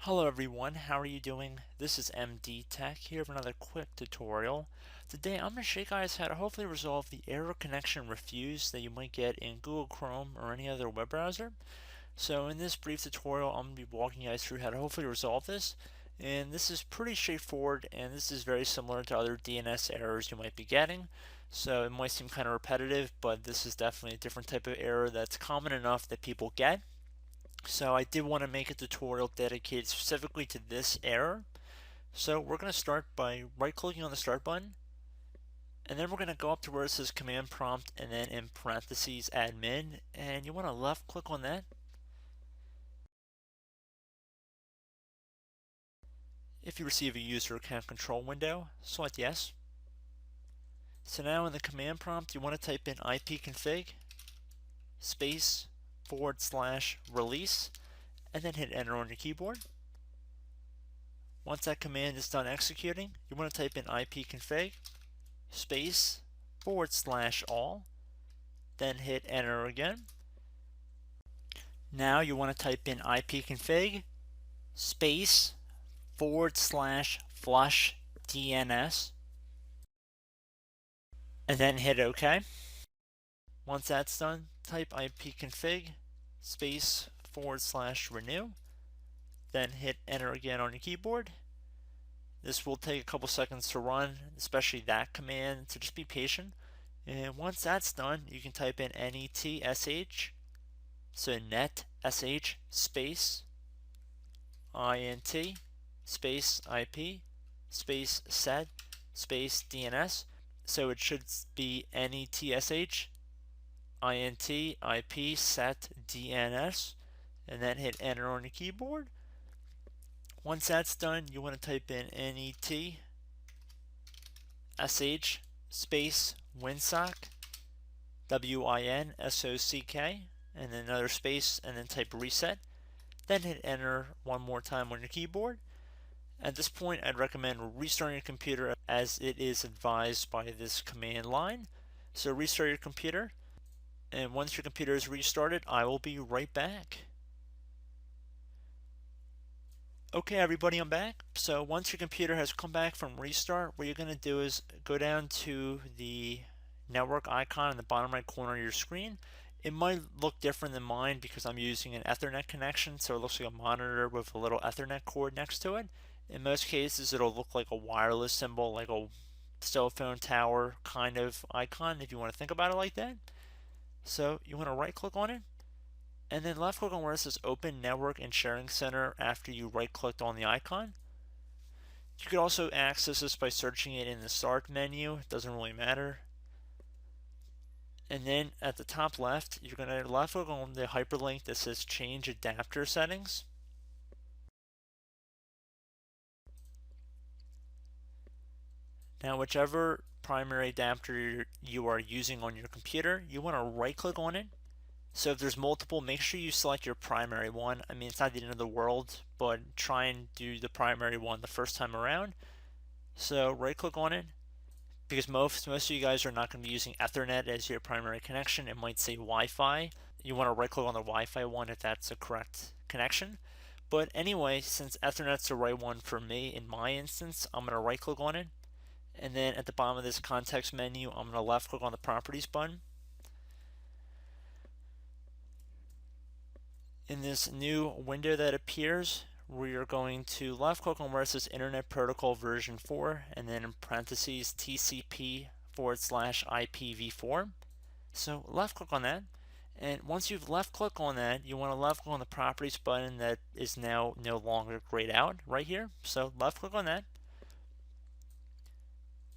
Hello everyone, how are you doing? This is MD Tech here with another quick tutorial. Today I'm going to show you guys how to hopefully resolve the error connection refuse that you might get in Google Chrome or any other web browser. So in this brief tutorial I'm going to be walking you guys through how to hopefully resolve this. And this is pretty straightforward, and this is very similar to other DNS errors you might be getting. So it might seem kind of repetitive, but this is definitely a different type of error that's common enough that people get. So I did want to make a tutorial dedicated specifically to this error. So we're going to start by right clicking on the start button, and then we're going to go up to where it says command prompt and then in parentheses admin, and you want to left click on that. If you receive a user account control window, select yes. So now in the command prompt you want to type in ipconfig space /release and then hit enter on your keyboard. Once that command is done executing, you want to type in ipconfig space /all, then hit enter again. Now you want to type in ipconfig space /flush DNS and then hit OK. Once that's done, type ipconfig space /renew, then hit enter again on your keyboard. This will take a couple seconds to run, especially that command, so just be patient. And once that's done, you can type in netsh, so netsh space int space ip space set space DNS. So it should be netsh int ip set DNS, and then hit enter on your keyboard. Once that's done, you want to type in netsh space winsock, winsock, and then another space, and then type reset. Then hit enter one more time on your keyboard. At this point, I'd recommend restarting your computer as it is advised by this command line. So restart your computer, and once your computer is restarted, I will be right back. Okay everybody, I'm back. So once your computer has come back from restart, what you're going to do is go down to the network icon in the bottom right corner of your screen. It might look different than mine because I'm using an Ethernet connection, so it looks like a monitor with a little Ethernet cord next to it. In most cases it'll look like a wireless symbol, like a cell phone tower kind of icon, if you want to think about it like that. So you want to right click on it, and then left click on where it says Open Network and Sharing Center after you right clicked on the icon. You could also access this by searching it in the Start menu, it doesn't really matter. And then at the top left, you're going to left click on the hyperlink that says Change Adapter Settings. Now whichever primary adapter you are using on your computer, you want to right click on it. So if there's multiple, make sure you select your primary one. I mean, it's not the end of the world, but try and do the primary one the first time around. So right click on it, because most of you guys are not going to be using Ethernet as your primary connection. It might say Wi-Fi. You want to right click on the Wi-Fi one if that's the correct connection. But anyway, since Ethernet's the right one for me in my instance, I'm going to right click on it. And then at the bottom of this context menu, I'm going to left click on the properties button. In this new window that appears, we are going to left click on where it says Internet Protocol version 4 and then in parentheses TCP /IPv4. So left click on that, and once you've left click on that, you want to left click on the properties button that is now no longer grayed out right here. So left click on that.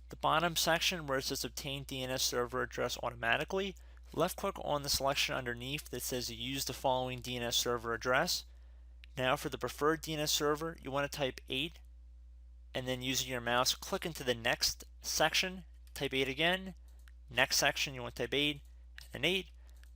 The bottom section where it says Obtain DNS server address automatically, left click on the selection underneath that says use the following DNS server address. Now for the preferred DNS server, you want to type 8 and then using your mouse click into the next section, type 8 again, next section you want to type 8 and then 8,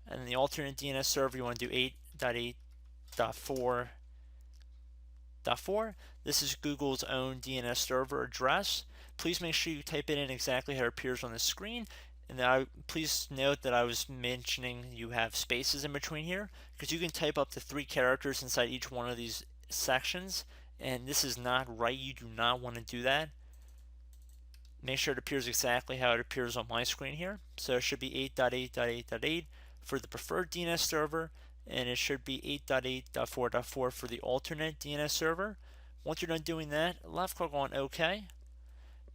and then the alternate DNS server you want to do 8.8.4.4. This is Google's own DNS server address. Please make sure you type it in exactly how it appears on the screen. And please note that I was mentioning you have spaces in between here, because you can type up to 3 characters inside each one of these sections, and this is not right. You do not want to do that. Make sure it appears exactly how it appears on my screen here. So it should be 8.8.8.8 for the preferred DNS server, and it should be 8.8.4.4 for the alternate DNS server. Once you're done doing that, left click on OK.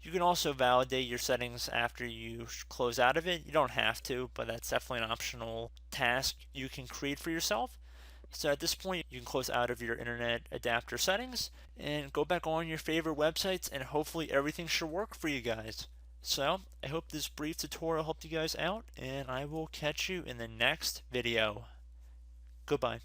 You can also validate your settings after you close out of it. You don't have to, but that's definitely an optional task you can create for yourself. So at this point, you can close out of your internet adapter settings and go back on your favorite websites, and hopefully everything should work for you guys. So I hope this brief tutorial helped you guys out, and I will catch you in the next video. Goodbye.